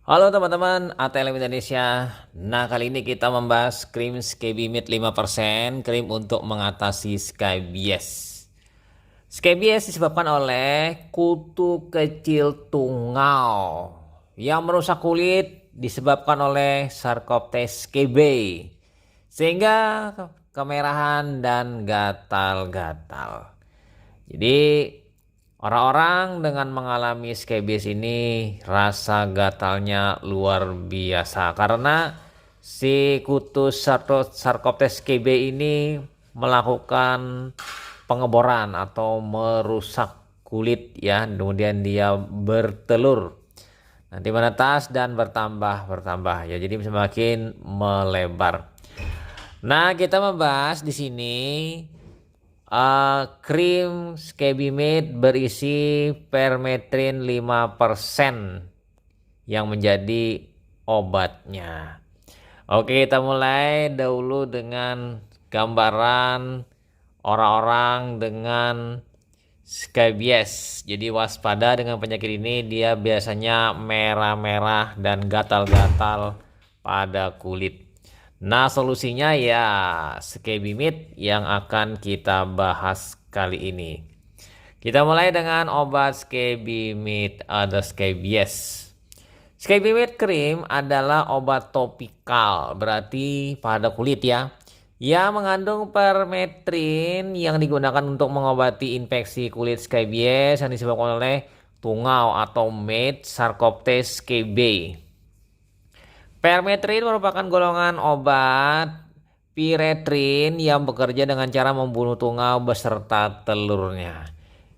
Halo teman-teman, ATLM Indonesia. Nah, kali ini kita membahas krim Scabies 5%, krim untuk mengatasi scabies. Scabies disebabkan oleh kutu kecil tungau yang merusak kulit disebabkan oleh Sarcoptes scabiei, sehingga kemerahan dan gatal-gatal. Jadi orang-orang dengan mengalami scabies ini rasa gatalnya luar biasa karena si kutu Sarcoptes scabiei ini melakukan pengeboran atau merusak kulit ya, kemudian dia bertelur. Nanti menetas dan bertambah ya, jadi semakin melebar. Nah, kita membahas di sini krim Scabies berisi permetrin 5% yang menjadi obatnya. Oke, kita mulai dahulu dengan gambaran orang-orang dengan scabies. Jadi waspada dengan penyakit ini, dia biasanya merah-merah dan gatal-gatal pada kulit. Nah, solusinya ya Scabies yang akan kita bahas kali ini. Kita mulai dengan obat Scabies atau scabies. Scabies cream adalah obat topikal, berarti pada kulit ya, yang mengandung permetrin yang digunakan untuk mengobati infeksi kulit scabies yang disebabkan oleh tungau atau mate Sarcoptes scabiei. Permetrin merupakan golongan obat piretrin yang bekerja dengan cara membunuh tungau beserta telurnya.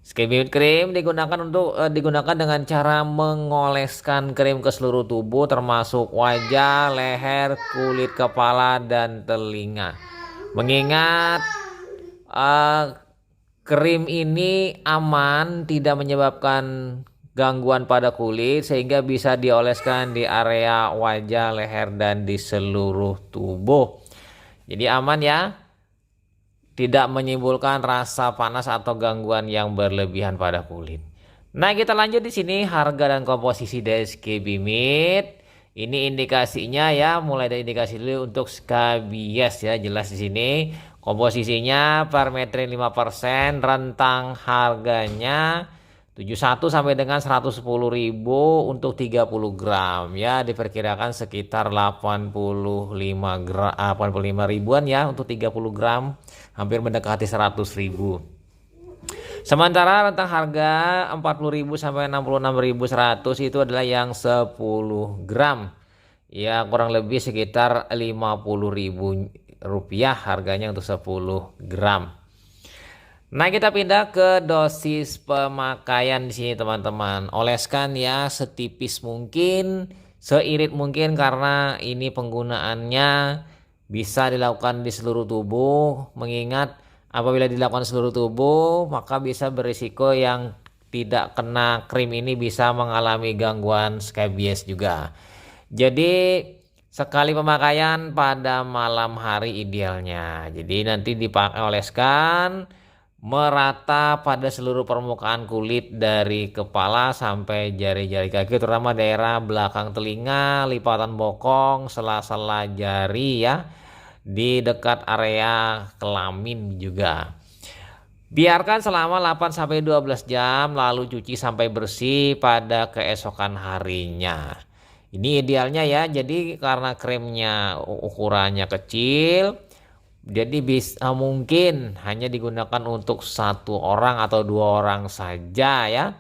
Scabies cream digunakan dengan cara mengoleskan krim ke seluruh tubuh termasuk wajah, leher, kulit kepala dan telinga. Mengingat krim ini aman, tidak menyebabkan gangguan pada kulit sehingga bisa dioleskan di area wajah, leher dan di seluruh tubuh. Jadi aman ya, tidak menimbulkan rasa panas atau gangguan yang berlebihan pada kulit. Nah, kita lanjut di sini harga dan komposisi dari Scabies. Ini indikasinya ya, mulai dari indikasi dulu untuk scabies ya, jelas di sini. Komposisinya permetrin 5%, rentang harganya 71 sampai dengan 110.000 untuk 30 gram ya, diperkirakan sekitar 85 gram, 85 ribuan ya untuk 30 gram, hampir mendekati 100.000. Sementara rentang harga 40.000 sampai 66.100 itu adalah yang 10 gram. Ya, kurang lebih sekitar 50.000 rupiah harganya untuk 10 gram. Nah, kita pindah ke dosis pemakaian di sini teman-teman. Oleskan ya setipis mungkin, seirit mungkin karena ini penggunaannya bisa dilakukan di seluruh tubuh. Mengingat apabila dilakukan di seluruh tubuh, maka bisa berisiko yang tidak kena krim ini bisa mengalami gangguan scabies juga. Jadi sekali pemakaian pada malam hari idealnya. Jadi nanti dipakai oleskan merata pada seluruh permukaan kulit dari kepala sampai jari-jari kaki, terutama daerah belakang telinga, lipatan bokong, sela-sela jari ya, di dekat area kelamin juga. Biarkan selama 8 sampai 12 jam lalu cuci sampai bersih pada keesokan harinya. Ini idealnya ya. Jadi karena kremnya ukurannya kecil, jadi bisa mungkin hanya digunakan untuk satu orang atau dua orang saja ya.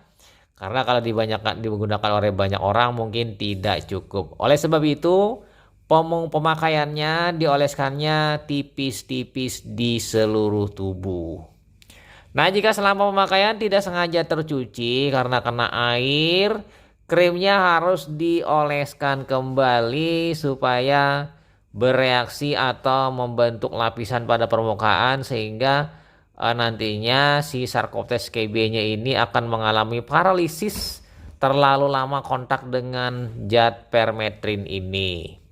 Karena kalau digunakan oleh banyak orang mungkin tidak cukup. Oleh sebab itu pemakaiannya dioleskannya tipis-tipis di seluruh tubuh. Nah, jika selama pemakaian tidak sengaja tercuci karena kena air, krimnya harus dioleskan kembali supaya bereaksi atau membentuk lapisan pada permukaan sehingga nantinya si Sarcoptes scabiei-nya ini akan mengalami paralisis terlalu lama kontak dengan zat permetrin ini.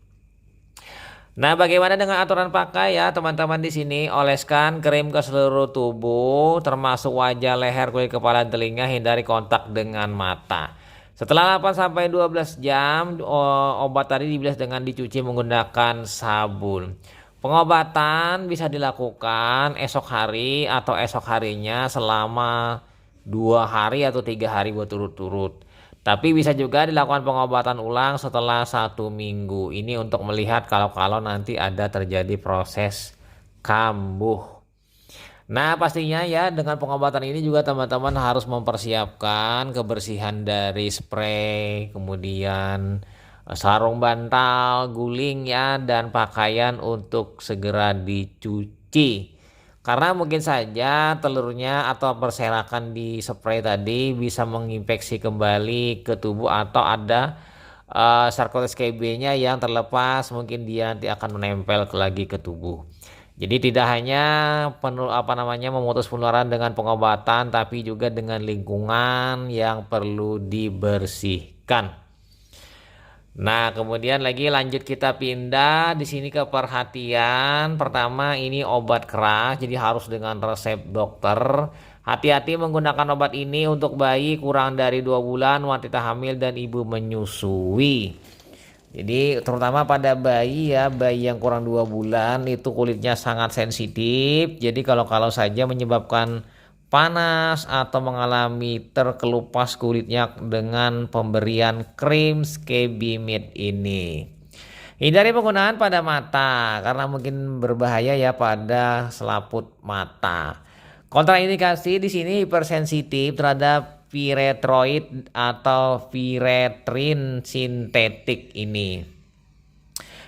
Nah, bagaimana dengan aturan pakai ya teman-teman di sini? Oleskan krim ke seluruh tubuh termasuk wajah, leher, kulit kepala, dan telinga, hindari kontak dengan mata. Setelah 8 sampai 12 jam obat tadi dibilas dengan dicuci menggunakan sabun. Pengobatan bisa dilakukan esok hari atau esok harinya selama 2 hari atau 3 hari berturut-turut. Tapi bisa juga dilakukan pengobatan ulang setelah 1 minggu. Ini untuk melihat kalau nanti ada terjadi proses kambuh. Nah, pastinya ya dengan pengobatan ini juga teman-teman harus mempersiapkan kebersihan dari spray, kemudian sarung bantal, guling ya, dan pakaian untuk segera dicuci. Karena mungkin saja telurnya atau berserakan di spray tadi bisa menginfeksi kembali ke tubuh atau ada Sarcoides KB-nya yang terlepas, mungkin dia nanti akan menempel lagi ke tubuh. Jadi tidak hanya memutus penularan dengan pengobatan, tapi juga dengan lingkungan yang perlu dibersihkan. Nah, kemudian lagi lanjut kita pindah di sini ke perhatian. Pertama ini obat keras, jadi harus dengan resep dokter. Hati-hati menggunakan obat ini untuk bayi kurang dari 2 bulan, wanita hamil dan ibu menyusui. Jadi terutama pada bayi ya, bayi yang kurang 2 bulan itu kulitnya sangat sensitif. Jadi kalau saja menyebabkan panas atau mengalami terkelupas kulitnya dengan pemberian krim Skebimid ini. Hindari penggunaan pada mata karena mungkin berbahaya ya pada selaput mata. Kontraindikasi di sini hipersensitif terhadap piretroid atau piretrin sintetik ini.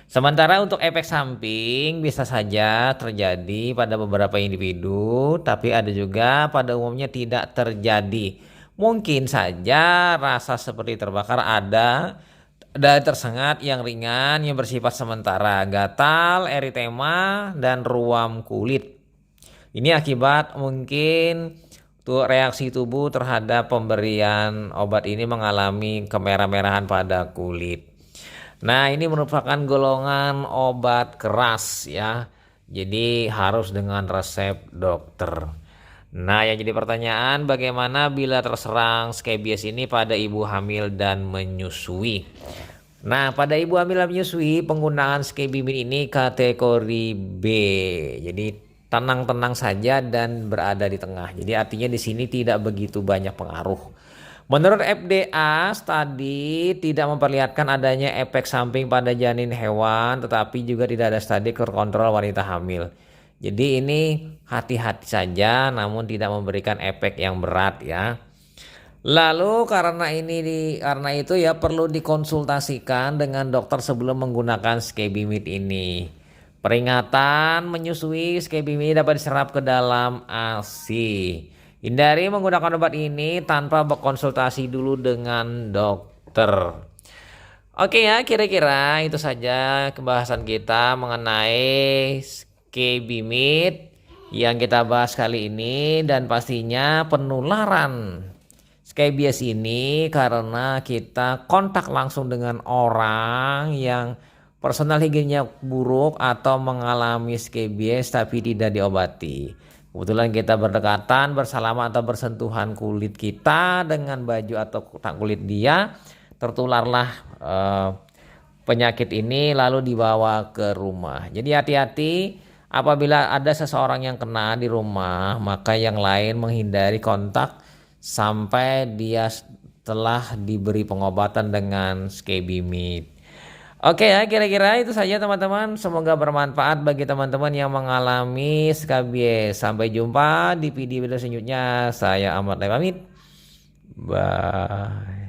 Sementara untuk efek samping bisa saja terjadi pada beberapa individu, tapi ada juga pada umumnya tidak terjadi. Mungkin saja rasa seperti terbakar ada dan tersengat yang ringan yang bersifat sementara, gatal, eritema, dan ruam kulit. Ini akibat mungkin reaksi tubuh terhadap pemberian obat ini mengalami kemerah-merahan pada kulit. Nah, ini merupakan golongan obat keras ya. Jadi harus dengan resep dokter. Nah, yang jadi pertanyaan bagaimana bila terserang scabies ini pada ibu hamil dan menyusui? Nah, pada ibu hamil dan menyusui penggunaan Skebimid ini kategori B. Jadi tenang-tenang saja dan berada di tengah. Jadi artinya di sini tidak begitu banyak pengaruh. Menurut FDA, studi tidak memperlihatkan adanya efek samping pada janin hewan, tetapi juga tidak ada studi terkontrol wanita hamil. Jadi ini hati-hati saja, namun tidak memberikan efek yang berat ya. Lalu karena itu ya perlu dikonsultasikan dengan dokter sebelum menggunakan Skebimid ini. Peringatan menyusui Skebimid dapat diserap ke dalam ASI. Hindari menggunakan obat ini tanpa berkonsultasi dulu dengan dokter. Oke ya, kira-kira itu saja pembahasan kita mengenai Skebimid yang kita bahas kali ini, dan pastinya penularan Scabies ini karena kita kontak langsung dengan orang yang personal higiennya buruk atau mengalami scabies tapi tidak diobati. Kebetulan kita berdekatan, bersalaman atau bersentuhan kulit kita dengan baju atau kulit dia, tertularlah penyakit ini lalu dibawa ke rumah. Jadi hati-hati apabila ada seseorang yang kena di rumah, maka yang lain menghindari kontak sampai dia telah diberi pengobatan dengan Skebimid. Oke ya, kira-kira itu saja teman-teman. Semoga bermanfaat bagi teman-teman yang mengalami skabies. Sampai jumpa di video selanjutnya. Saya Ahmad pamit. Bye.